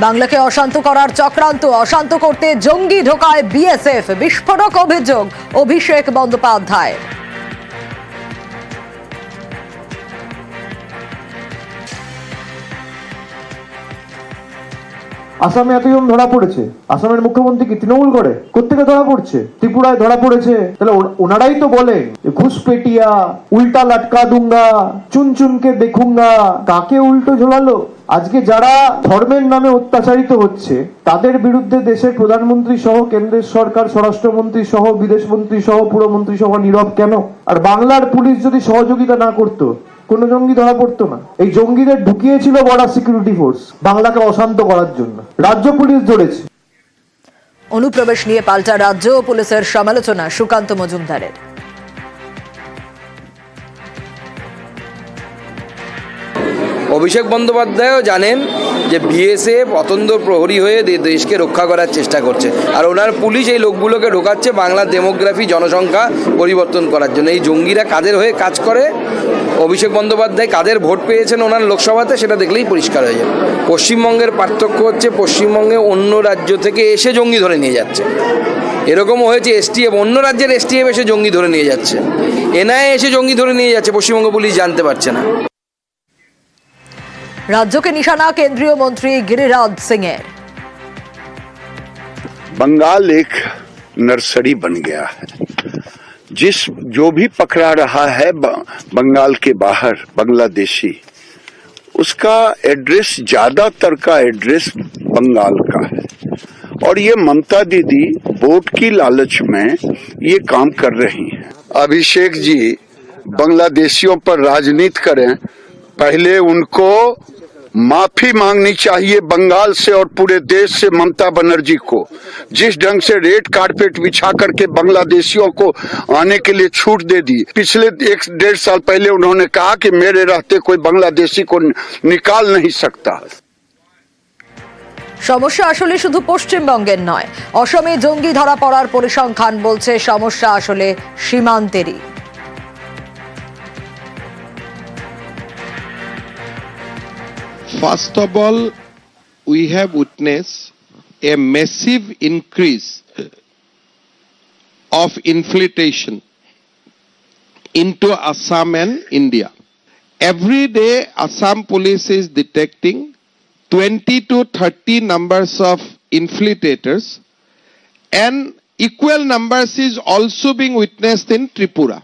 বাংলাকে অশান্ত করার চক্রান্ত, অশান্ত করতে জঙ্গি ঢোকায় বিএসএফ, বিস্ফোরক অভিযোগ অভিষেক বন্দ্যোপাধ্যায়। আসামে এতজন ধরা পড়েছে, আসামের মুখ্যমন্ত্রী কি তৃণমূল করে? কোত্থেকে ধরা পড়ছে? ত্রিপুরায় ধরা পড়েছে। তাহলে ওনারাই তো বলেন ঘুষপেটিয়া, উল্টা লটকা দুঙ্গা, চুন চুনকে দেখুঙ্গা। কাকে উল্টো ঝোলালো? আজকে যারা ধর্মের নামে অত্যাচারিত হচ্ছে তাদের বিরুদ্ধে দেশের প্রধানমন্ত্রী সহ কেন্দ্রের সরকার, স্বরাষ্ট্রমন্ত্রী সহ, বিদেশমন্ত্রী সহ, পুরমন্ত্রী সহ নীরব কেন? আর বাংলার পুলিশ যদি সহযোগিতা না করতো, কোন জঙ্গি ধরা পড়তো না। এই জঙ্গিদের ঢুকিয়েছিল বর্ডার সিকিউরিটি ফোর্স বাংলাকে অশান্ত করার জন্য। রাজ্য পুলিশ ধরেছে। অনুপ্রবেশ নিয়ে পাল্টা রাজ্য পুলিশের সমালোচনা সুকান্ত মজুমদারের। অভিষেক বন্দ্যোপাধ্যায়ও জানেন যে বিএসএফ অতন্দ্র প্রহরী হয়ে দেশকে রক্ষা করার চেষ্টা করছে, আর ওনার পুলিশ এই লোকগুলোকে ঢোকাচ্ছে বাংলার ডেমোগ্রাফি, জনসংখ্যা পরিবর্তন করার জন্য। এই জঙ্গিরা কাদের হয়ে কাজ করে, অভিষেক বন্দ্যোপাধ্যায় কাদের ভোট পেয়েছেন ওনার লোকসভাতে, সেটা দেখলেই পরিষ্কার হয়ে যাবে। পশ্চিমবঙ্গের পার্থক্য হচ্ছে পশ্চিমবঙ্গে অন্য রাজ্য থেকে এসে জঙ্গি ধরে নিয়ে যাচ্ছে। এরকমও হয়েছে এসটিএফ, অন্য রাজ্যের এসটিএফ এসে জঙ্গি ধরে নিয়ে যাচ্ছে, এনআইএ এসে জঙ্গি ধরে নিয়ে যাচ্ছে, পশ্চিমবঙ্গ পুলিশ জানতে পারছে না। রাজ্যকে নিশানা কেন্দ্রীয় মন্ত্রী গিরিরাজ সিং এর। बंगाल एक नर्सरी बन गया है। जो भी पकड़ा रहा है बंगाल के बाहर बांग्लादेशी, उसका एड्रेस, ज्यादातर का एड्रेस बंगाल का है। और ये ममता दीदी वोट की लालच में ये काम कर रही हैं। अभिषेक जी बांग्लादेशियों पर राजनीति करें, पहले उनको माफी मांगनी चाहिए बंगाल से और पूरे देश से ममता बनर्जी को। जिस ढंग से रेड कारपेट बिछा करके बांग्लादेशियों को आने के लिए छूट दे दी। पिछले 1-1.5 साल पहले उन्होंने कहा कि मेरे रहते कोई बांग्लादेशी को निकाल नहीं सकता। সমস্যা আসলে শুধু পশ্চিমবঙ্গের নয়, অসমে জঙ্গি ধরা পড়ার পরিসংখ্যান বলছে সমস্যা আসলে সীমান্তেরই। First of all, we have witnessed a massive increase of infiltration into Assam and India. Every day, Assam police is detecting 20 to 30 numbers of infiltrators, and equal numbers is also being witnessed in Tripura.